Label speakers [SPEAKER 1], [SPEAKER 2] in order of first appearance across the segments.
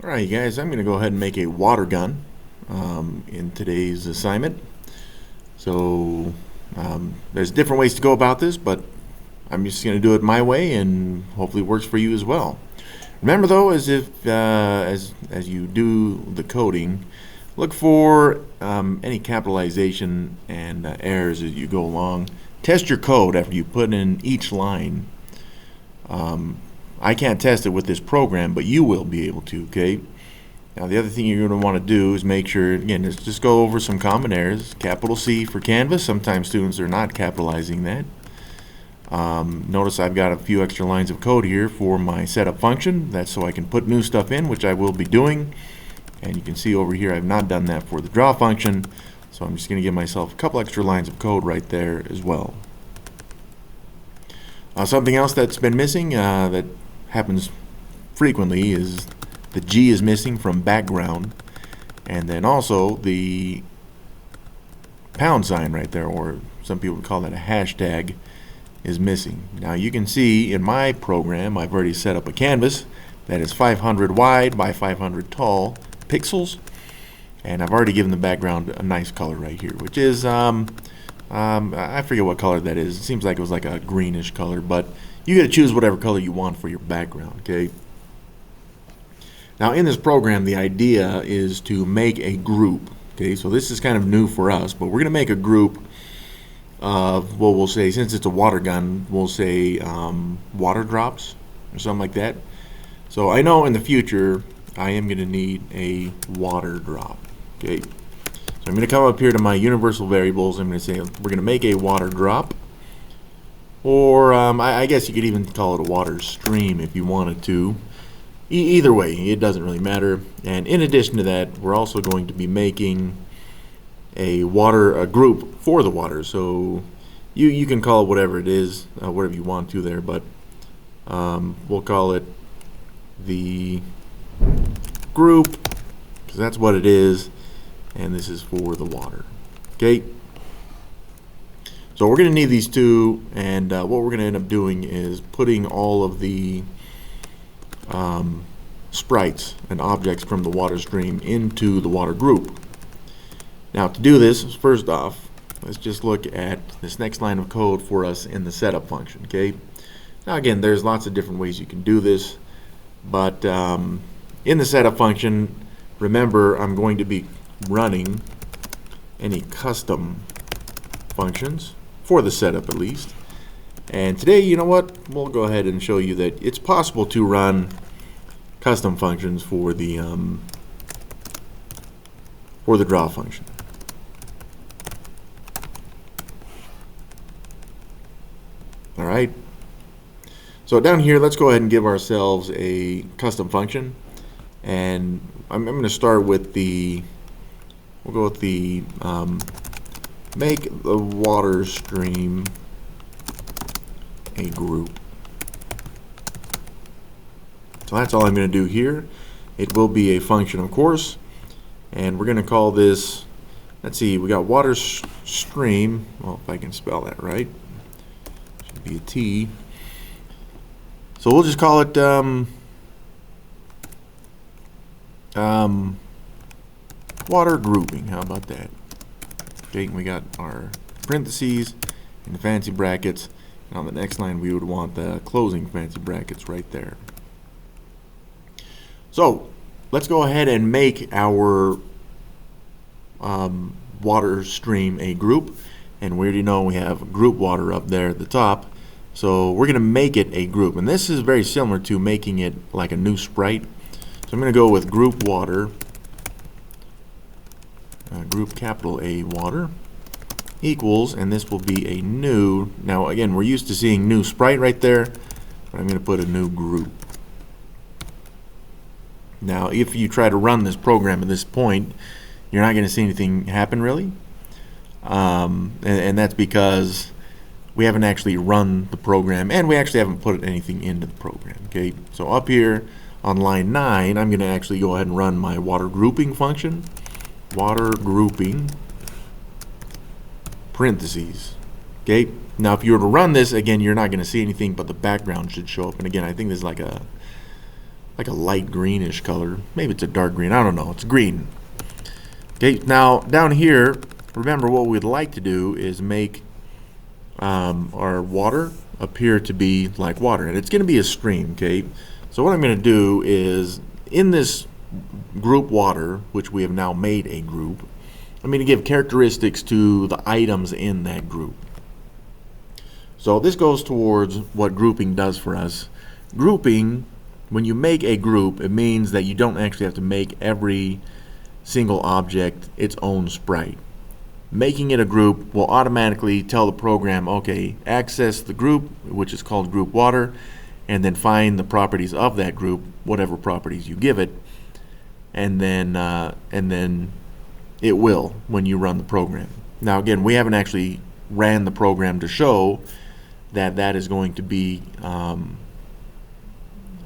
[SPEAKER 1] Alright guys, I'm going to go ahead and make a water gun in today's assignment. So there's different ways to go about this, but I'm just going to do it my way and hopefully it works for you as well. Remember though, as you do the coding, look for any capitalization and errors as you go along. Test your code after you put in each line. I can't test it with this program, but you will be able to, okay? Now the other thing you're going to want to do is make sure, again, just go over some common errors. Capital C for Canvas. Sometimes students are not capitalizing that. Notice I've got a few extra lines of code here for my setup function. That's so I can put new stuff in, which I will be doing. And you can see over here I've not done that for the draw function. So I'm just going to give myself a couple extra lines of code right there as well. Something else that's been missing that happens frequently is the G is missing from background, and then also the pound sign right there, or some people would call that a hashtag, is missing. Now you can see in my program I've already set up a canvas that is 500 wide by 500 tall pixels, and I've already given the background a nice color right here, which is I forget what color that is. It seems like it was like a greenish color, but you get to choose whatever color you want for your background, okay? Now in this program, the idea is to make a group, okay? So this is kind of new for us, but we're going to make a group of, well, we'll say, since it's a water gun, we'll say water drops or something like that. So I know in the future I am going to need a water drop, okay? So I'm going to come up here to my universal variables. I'm going to say we're going to make a water drop, or I guess you could even call it a water stream if you wanted to. Either way, it doesn't really matter. And in addition to that, we're also going to be making a group for the water. So you can call it whatever it is, whatever you want to there, but we'll call it the group, because that's what it is. And this is for the water, okay? So we're going to need these two, and what we're going to end up doing is putting all of the sprites and objects from the water stream into the water group. Now to do this, first off, let's just look at this next line of code for us in the setup function, okay? Now again, there's lots of different ways you can do this, but in the setup function, remember I'm going to be running any custom functions for the setup at least. And today, you know what, we'll go ahead and show you that it's possible to run custom functions for the draw function. All right. So down here, let's go ahead and give ourselves a custom function, and I'm going to start with the we'll go with the make the water stream a group. So that's all I'm going to do here. It will be a function, of course, and we're going to call this, let's see, we got water stream, well, if I can spell that right, should be a T. So we'll just call it water grouping. How about that? Okay, we got our parentheses and the fancy brackets, and on the next line we would want the closing fancy brackets right there. So let's go ahead and make our water stream a group, and we already know we have group water up there at the top, so we're going to make it a group, and this is very similar to making it like a new sprite. So I'm going to go with group water, group capital A water, equals, and this will be a new, now again we're used to seeing new sprite right there, but I'm going to put a new group. Now if you try to run this program at this point, you're not going to see anything happen really, and that's because we haven't actually run the program, and we actually haven't put anything into the program, okay? So up here on line 9, I'm going to actually go ahead and run my water grouping function, water grouping parentheses, okay? Now if you were to run this, again, you're not going to see anything, but the background should show up, and again, I think this is like a like a light greenish color. Maybe it's a dark green. I don't know. It's green. Okay, now down here, remember what we'd like to do is make our water appear to be like water, and it's going to be a stream. Okay, so what I'm going to do is in this group water, which we have now made a group, I'm going to give characteristics to the items in that group. So this goes towards what grouping does for us. Grouping, when you make a group, it means that you don't actually have to make every single object its own sprite. Making it a group will automatically tell the program, okay, access the group, which is called group water, and then find the properties of that group, whatever properties you give it, and then it will when you run the program. Now again, we haven't actually ran the program to show that that is going to be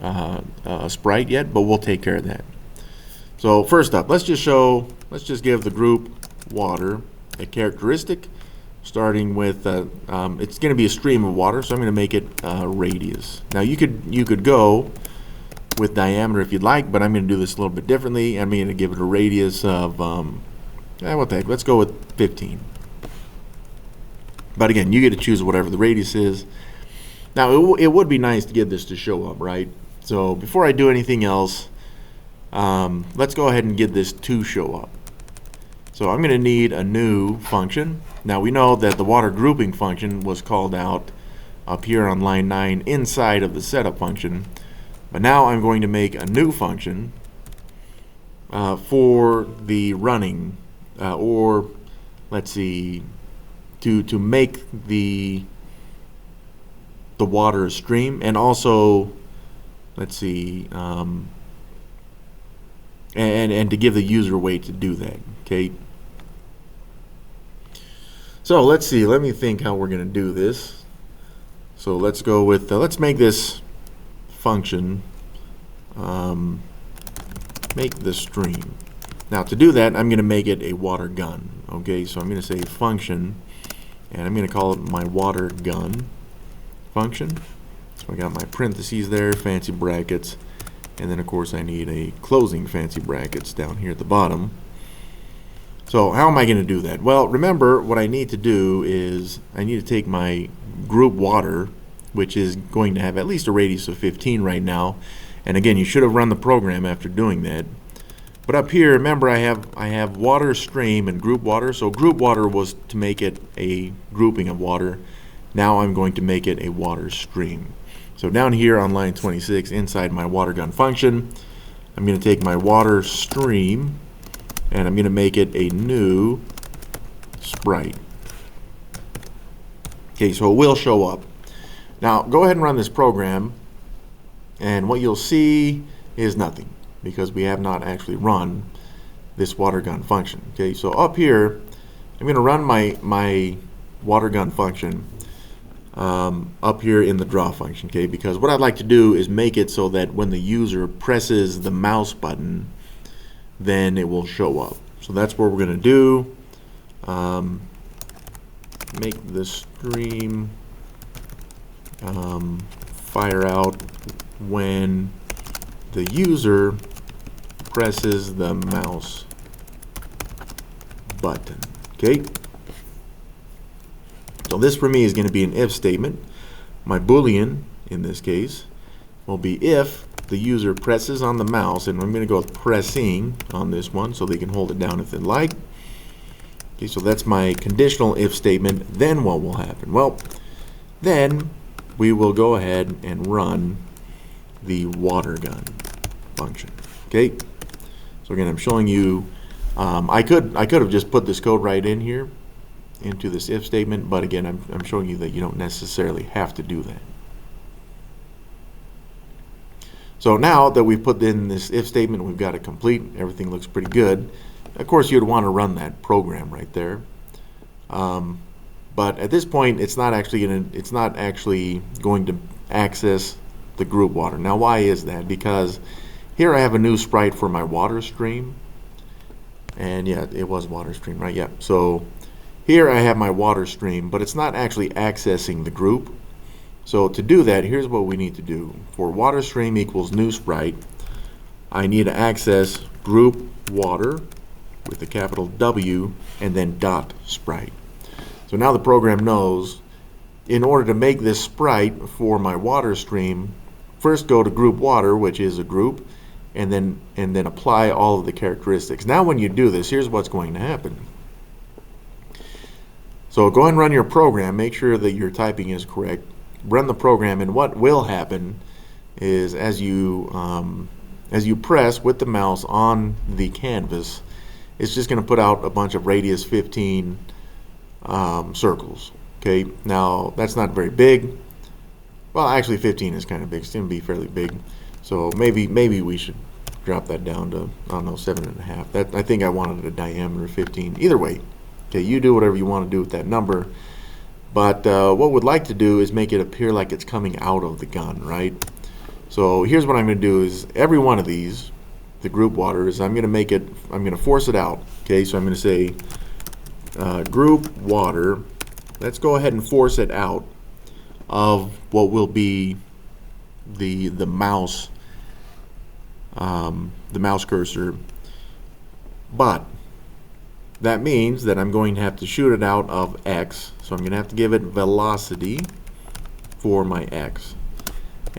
[SPEAKER 1] a sprite yet, but we'll take care of that. So first up, let's just give the group water a characteristic, starting with it's going to be a stream of water, so I'm going to make it radius. Now you could go with diameter if you'd like, but I'm going to do this a little bit differently. I'm going to give it a radius of what the heck? Let's go with 15. But again, you get to choose whatever the radius is. Now it would be nice to get this to show up, right? So before I do anything else, let's go ahead and get this to show up. So I'm going to need a new function. Now we know that the water grouping function was called out up here on line 9 inside of the setup function. But now I'm going to make a new function for the running, or let's see, to make the water stream, and also let's see, and to give the user a way to do that. Okay. So let's see. Let me think how we're going to do this. So let's go with let's make this function make the stream. Now to do that, I'm going to make it a water gun. Okay, so I'm going to say function, and I'm going to call it my water gun function. So I got my parentheses there, fancy brackets, and then of course I need a closing fancy brackets down here at the bottom. So how am I going to do that? Well, remember what I need to do is I need to take my group water, which is going to have at least a radius of 15 right now. And again, you should have run the program after doing that. But up here, remember I have water stream and group water. So group water was to make it a grouping of water. Now I'm going to make it a water stream. So down here on line 26, inside my water gun function, I'm going to take my water stream and I'm going to make it a new sprite. Okay, so it will show up. Now go ahead and run this program, and what you'll see is nothing because we have not actually run this water gun function. Okay, so up here I'm going to run my water gun function up here in the draw function, okay, because what I'd like to do is make it so that when the user presses the mouse button, then it will show up. So that's what we're going to do. Make the stream fire out when the user presses the mouse button. Okay. So this for me is going to be an if statement. My Boolean in this case will be if the user presses on the mouse, and I'm going to go with pressing on this one so they can hold it down if they'd like. Okay, so that's my conditional if statement. Then what will happen? Well, then we will go ahead and run the water gun function. Okay, so again, I'm showing you. I could have just put this code right in here into this if statement, but again, I'm showing you that you don't necessarily have to do that. So now that we've put in this if statement, we've got it complete, everything looks pretty good. Of course, you'd want to run that program right there. But at this point, it's not actually going to access the group water. Now, why is that? Because here I have a new sprite for my water stream. And yeah, it was water stream, right? Yeah. So here I have my water stream, but it's not actually accessing the group. So to do that, here's what we need to do. For water stream equals new sprite, I need to access group water with the capital W and then dot sprite. So now the program knows in order to make this sprite for my water stream, first go to group water, which is a group, and then apply all of the characteristics. Now when you do this, here's what's going to happen. So go ahead and run your program, make sure that your typing is correct. Run the program, and what will happen is as you press with the mouse on the canvas, it's just going to put out a bunch of radius 15 circles. Okay, now that's not very big. Well, actually 15 is kind of big. It's going to be fairly big. So maybe we should drop that down to, I don't know, 7.5. That, I think I wanted a diameter of 15. Either way, okay, you do whatever you want to do with that number. But what we'd like to do is make it appear like it's coming out of the gun, right? So here's what I'm going to do is every one of these, the group waters, I'm going to force it out. Okay, so I'm going to say group water. Let's go ahead and force it out of what will be the mouse cursor, but that means that I'm going to have to shoot it out of X, so I'm going to have to give it velocity for my X,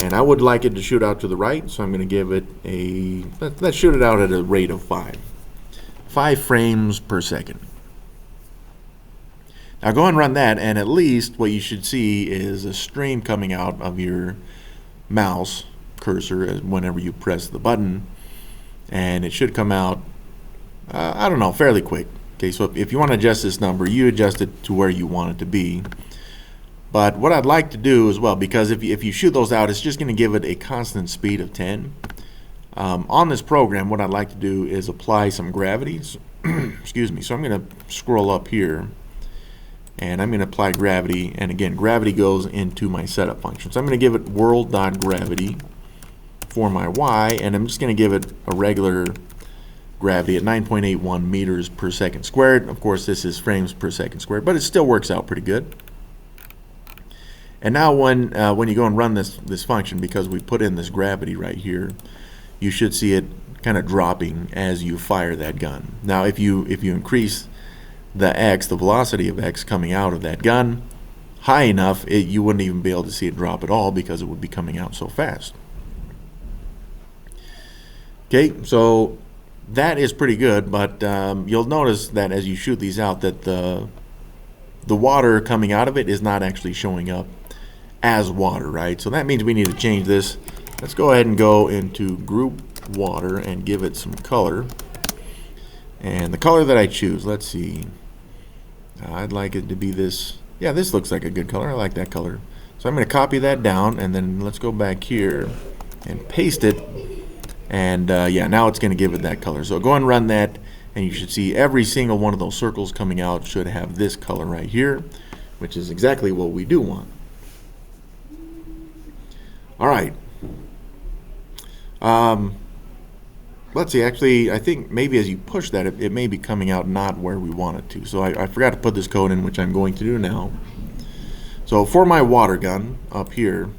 [SPEAKER 1] and I would like it to shoot out to the right, so I'm going to give it let's shoot it out at a rate of 5 frames per second. Now go and run that, and at least what you should see is a stream coming out of your mouse cursor whenever you press the button, and it should come out, I don't know, fairly quick. Okay, so if you want to adjust this number, you adjust it to where you want it to be. But what I'd like to do as well, because if you shoot those out, it's just going to give it a constant speed of 10. On this program, what I'd like to do is apply some gravity. Excuse me. So I'm going to scroll up here, and I'm going to apply gravity. And again, gravity goes into my setup function. So I'm going to give it world.gravity for my Y, and I'm just going to give it a regular gravity at 9.81 meters per second squared. Of course, this is frames per second squared, but it still works out pretty good. And now when you go and run this function, because we put in this gravity right here, you should see it kind of dropping as you fire that gun. Now if you increase the X, the velocity of X coming out of that gun high enough, you wouldn't even be able to see it drop at all because it would be coming out so fast. Okay, so that is pretty good, but you'll notice that as you shoot these out that the water coming out of it is not actually showing up as water, right? So that means we need to change this. Let's go ahead and go into group water and give it some color. And the color that I choose, let's see, I'd like it to be this. Yeah, this looks like a good color. I like that color. So I'm going to copy that down, and then let's go back here and paste it. And yeah, now it's going to give it that color. So go and run that, and you should see every single one of those circles coming out should have this color right here, which is exactly what we do want. All right. Let's see, actually, I think maybe as you push that, it may be coming out not where we want it to. So I forgot to put this code in, which I'm going to do now. So for my water gun up here,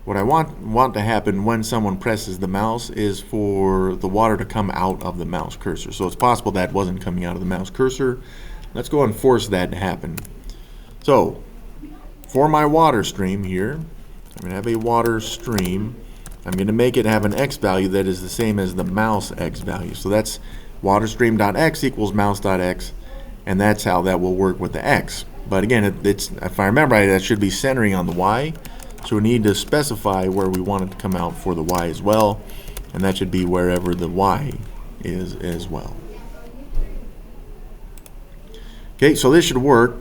[SPEAKER 1] what I want to happen when someone presses the mouse is for the water to come out of the mouse cursor. So it's possible that wasn't coming out of the mouse cursor. Let's go and force that to happen. So for my water stream here, I'm going to have a water stream. I'm going to make it have an X value that is the same as the mouse X value. So that's waterstream.x equals mouse.x, and that's how that will work with the X. But again, it's if I remember right, that should be centering on the Y. So we need to specify where we want it to come out for the Y as well, and that should be wherever the Y is as well. Okay, so this should work.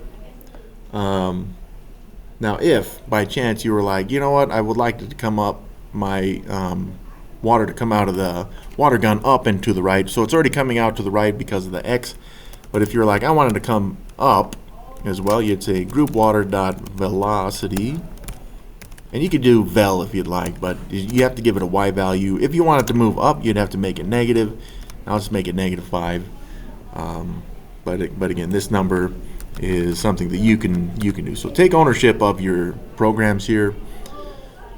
[SPEAKER 1] Now if by chance you were like, you know what, I would like it to come up, my water to come out of the water gun up and to the right. So it's already coming out to the right because of the X. But if you're like, I want it to come up as well, you'd say group water.velocity. And you could do vel if you'd like, but you have to give it a Y value. If you want it to move up, you'd have to make it negative. I'll just make it -5. But again, this number is something that you can do. So take ownership of your programs here.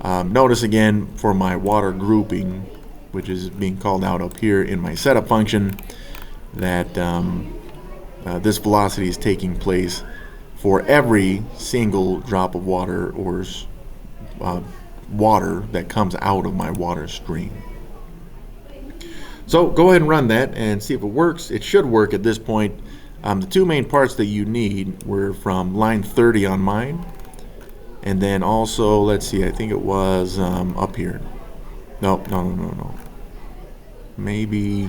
[SPEAKER 1] Notice again for my water grouping, which is being called out up here in my setup function, that this velocity is taking place for every single drop of water or water that comes out of my water stream. So go ahead and run that and see if it works. It should work at this point. The two main parts that you need were from line 30 on mine, and then also, let's see, I think it was up here. No. Maybe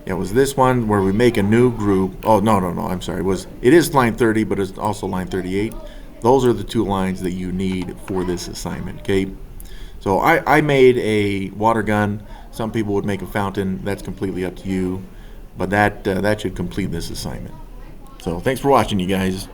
[SPEAKER 1] it was this one where we make a new group. Oh, no, I'm sorry. It is line 30, but it's also line 38. Those are the two lines that you need for this assignment, okay? So I made a water gun. Some people would make a fountain. That's completely up to you. But that should complete this assignment. So thanks for watching, you guys.